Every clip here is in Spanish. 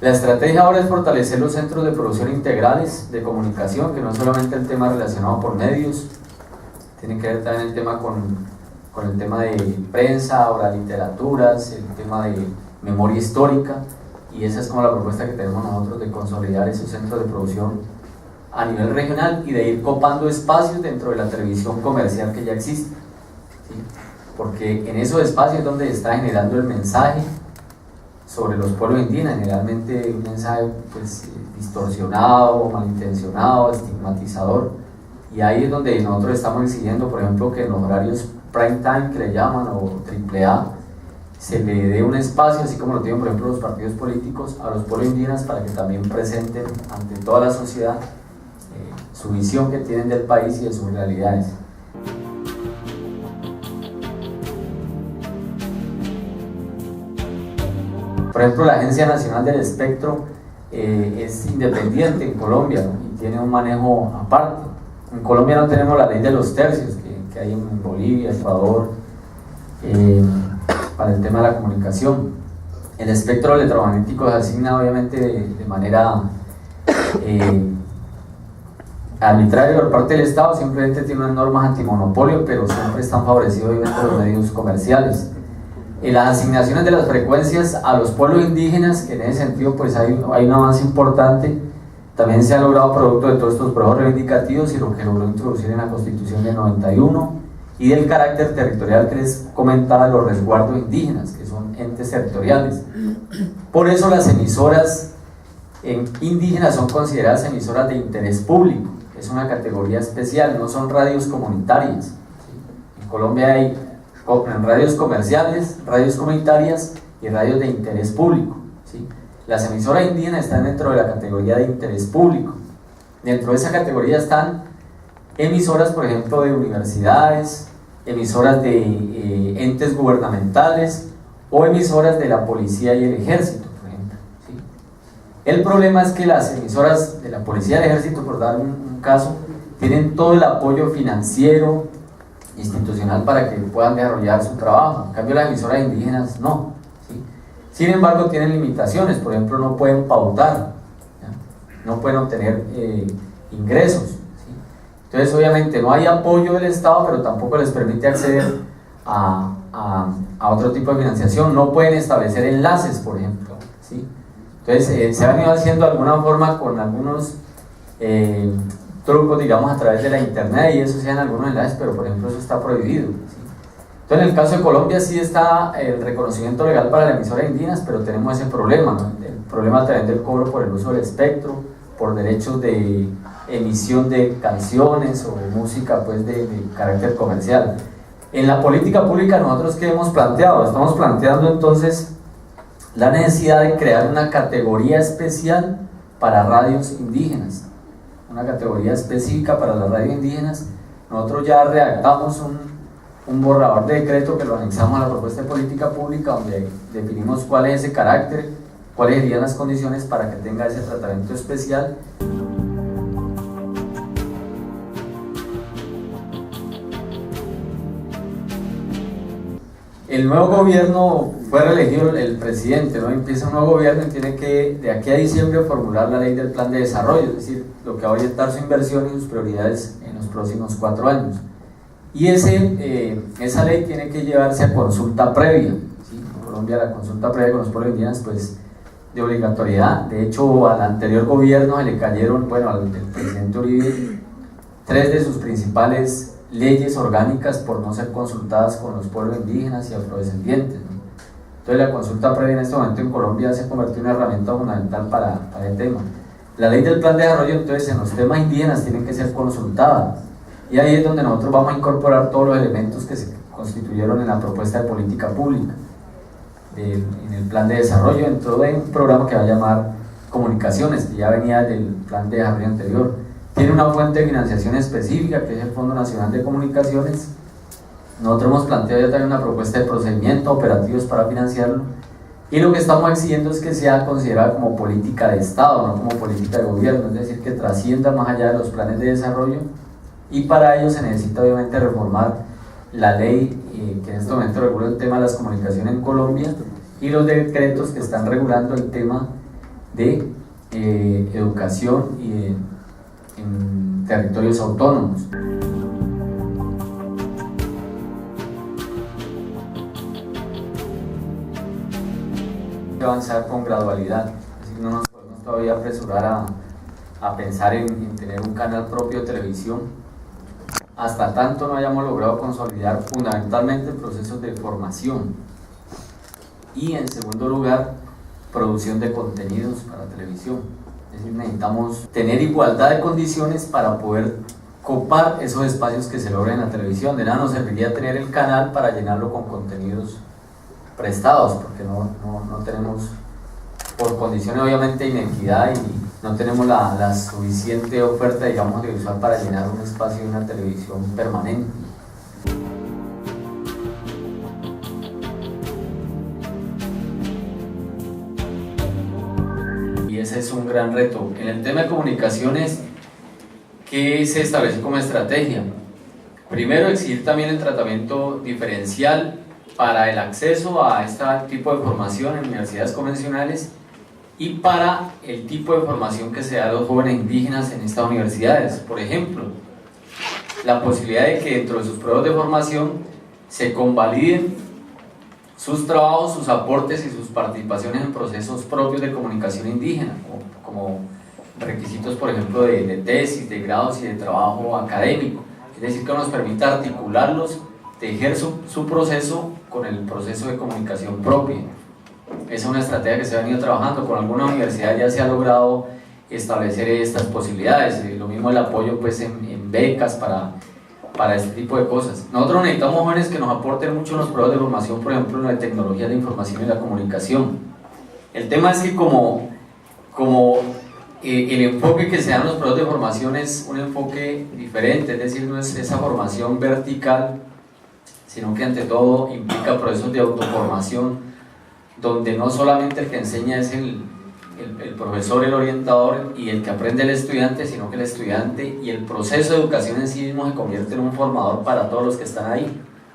La estrategia ahora es fortalecer los centros de producción integrales de comunicación, que no es solamente el tema relacionado por medios, tiene que ver también el tema con el tema de prensa, ahora literaturas, el tema de memoria histórica, y esa es como la propuesta que tenemos nosotros de consolidar esos centros de producción a nivel regional y de ir copando espacios dentro de la televisión comercial que ya existe, ¿sí? Porque en esos espacios es donde está generando el mensaje sobre los pueblos indígenas, generalmente un mensaje pues, distorsionado, malintencionado, estigmatizador, y ahí es donde nosotros estamos exigiendo, por ejemplo, que en los horarios prime time, que le llaman, o AAA, se le dé un espacio, así como lo tienen por ejemplo los partidos políticos, a los pueblos indígenas para que también presenten ante toda la sociedad su visión que tienen del país y de sus realidades. Por ejemplo, la Agencia Nacional del Espectro es independiente en Colombia, ¿no? Y tiene un manejo aparte. En Colombia no tenemos la ley de los tercios que hay en Bolivia, Ecuador, para el tema de la comunicación. El espectro electromagnético se asigna obviamente de manera arbitraria por parte del Estado, simplemente tiene unas normas antimonopolio, pero siempre están favorecidos obviamente los medios comerciales. Las asignaciones de las frecuencias a los pueblos indígenas, que en ese sentido pues hay un avance importante, también se ha logrado producto de todos estos procesos reivindicativos y lo que logró introducir en la Constitución del 91 y del carácter territorial que les comentaba, los resguardos indígenas, que son entes territoriales. Por eso las emisoras indígenas son consideradas emisoras de interés público, es una categoría especial, no son radios comunitarias. En Colombia hay radios comerciales, radios comunitarias y radios de interés público, ¿sí? Las emisoras indígenas están dentro de la categoría de interés público. Dentro de esa categoría están emisoras, por ejemplo, de universidades, emisoras de entes gubernamentales o emisoras de la policía y el ejército, por ejemplo, ¿sí? El problema es que las emisoras de la policía y el ejército, por dar un caso, tienen todo el apoyo financiero, institucional para que puedan desarrollar su trabajo. En cambio las emisoras indígenas no, ¿sí? Sin embargo tienen limitaciones, por ejemplo no pueden pautar, ¿ya? No pueden obtener ingresos, ¿sí? Entonces obviamente no hay apoyo del Estado, pero tampoco les permite acceder a otro tipo de financiación, no pueden establecer enlaces, por ejemplo, ¿sí? Entonces se han ido haciendo de alguna forma con algunos trucos, digamos, a través de la internet, y eso sean algunos enlaces, pero por ejemplo eso está prohibido, ¿sí? Entonces en el caso de Colombia sí está el reconocimiento legal para las emisoras indígenas, pero tenemos ese problema, ¿no? El problema también del cobro por el uso del espectro, por derechos de emisión de canciones o música pues de carácter comercial. En la política pública nosotros ¿qué hemos planteado? Estamos planteando entonces la necesidad de crear una categoría especial para radios indígenas, una categoría específica para las radios indígenas. Nosotros ya redactamos un borrador de decreto que lo anexamos a la propuesta de política pública, donde definimos cuál es ese carácter, cuáles serían las condiciones para que tenga ese tratamiento especial. El nuevo gobierno fue reelegido el presidente, ¿no? Empieza un nuevo gobierno y tiene que de aquí a diciembre formular la ley del plan de desarrollo, es decir, lo que va a orientar su inversión y sus prioridades en los próximos 4 años. Y esa ley tiene que llevarse a consulta previa, ¿sí? En Colombia la consulta previa con los pueblos indígenas pues de obligatoriedad. De hecho al anterior gobierno se le cayeron, bueno, al presidente Uribe, 3 de sus principales leyes orgánicas por no ser consultadas con los pueblos indígenas y afrodescendientes, ¿no? Entonces la consulta previa en este momento en Colombia se convirtió en una herramienta fundamental para el tema. La ley del plan de desarrollo entonces en los temas indígenas tienen que ser consultadas, y ahí es donde nosotros vamos a incorporar todos los elementos que se constituyeron en la propuesta de política pública, en el plan de desarrollo, dentro de un programa que va a llamar Comunicaciones, que ya venía del plan de desarrollo anterior. Tiene una fuente de financiación específica, que es el Fondo Nacional de Comunicaciones. Nosotros hemos planteado ya también una propuesta de procedimiento, operativos para financiarlo, y lo que estamos exigiendo es que sea considerada como política de Estado, no como política de gobierno, es decir, que trascienda más allá de los planes de desarrollo, y para ello se necesita obviamente reformar la ley que en este momento regula el tema de las comunicaciones en Colombia, y los decretos que están regulando el tema de educación y en territorios autónomos. Avanzar con gradualidad, es decir, no nos podemos todavía apresurar a pensar en tener un canal propio de televisión hasta tanto no hayamos logrado consolidar fundamentalmente procesos de formación y, en segundo lugar, producción de contenidos para televisión. Es decir, necesitamos tener igualdad de condiciones para poder copar esos espacios que se logran en la televisión. De nada nos serviría tener el canal para llenarlo con contenidos prestados, porque no tenemos, por condiciones obviamente de inequidad, y no tenemos la suficiente oferta, digamos, audiovisual para llenar un espacio de una televisión permanente. Y ese es un gran reto. En el tema de comunicaciones, ¿qué se establece como estrategia? Primero, exigir también el tratamiento diferencial para el acceso a este tipo de formación en universidades convencionales y para el tipo de formación que se da a los jóvenes indígenas en estas universidades. Por ejemplo, la posibilidad de que dentro de sus pruebas de formación se convaliden sus trabajos, sus aportes y sus participaciones en procesos propios de comunicación indígena, como requisitos, por ejemplo, de tesis, de grados y de trabajo académico. Es decir, que nos permita articularlos, tejer su proceso con el proceso de comunicación propia. Esa es una estrategia que se ha venido trabajando. Con algunas universidades ya se ha logrado establecer estas posibilidades. Lo mismo el apoyo pues, en becas para este tipo de cosas. Nosotros necesitamos jóvenes que nos aporten mucho en los programas de formación, por ejemplo, en la tecnología de la información y la comunicación. El tema es que como el enfoque que se da en los programas de formación es un enfoque diferente, es decir, no es esa formación vertical, sino que ante todo implica procesos de autoformación, donde no solamente el que enseña es el profesor, el orientador y el que aprende el estudiante, sino que el estudiante y el proceso de educación en sí mismo se convierte en un formador para todos los que están ahí,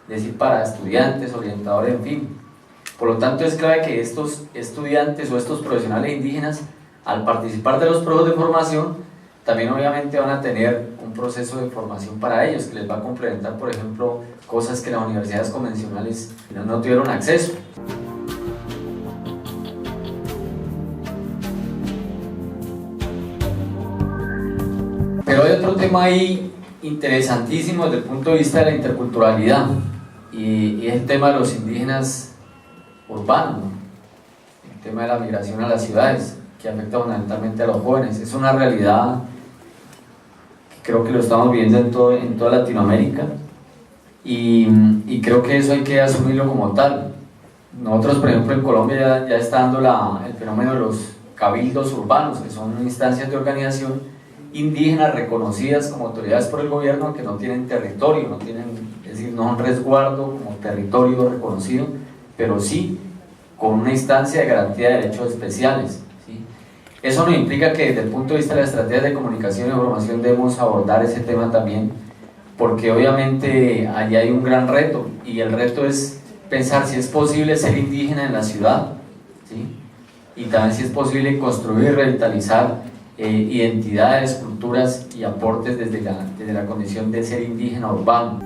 es decir, para estudiantes, orientadores, en fin. Por lo tanto, es clave que estos estudiantes o estos profesionales indígenas, al participar de los procesos de formación, también obviamente van a tener un proceso de formación para ellos, que les va a complementar, por ejemplo, cosas que las universidades convencionales no tuvieron acceso. Pero hay otro tema ahí interesantísimo desde el punto de vista de la interculturalidad, y es el tema de los indígenas urbanos, ¿no? El tema de la migración a las ciudades, que afecta fundamentalmente a los jóvenes. Es una realidad que creo que lo estamos viendo en toda Latinoamérica, y creo que eso hay que asumirlo como tal. Nosotros, por ejemplo, en Colombia ya está dando el fenómeno de los cabildos urbanos, que son instancias de organización indígenas reconocidas como autoridades por el gobierno, que no tienen territorio, es decir, no son resguardo como territorio reconocido, pero sí con una instancia de garantía de derechos especiales, ¿sí? Eso no implica que desde el punto de vista de la estrategia de comunicación y formación debemos abordar ese tema también, porque obviamente allí hay un gran reto, y el reto es pensar si es posible ser indígena en la ciudad, ¿sí? Y también si es posible construir, revitalizar identidades, culturas y aportes desde la condición de ser indígena urbano.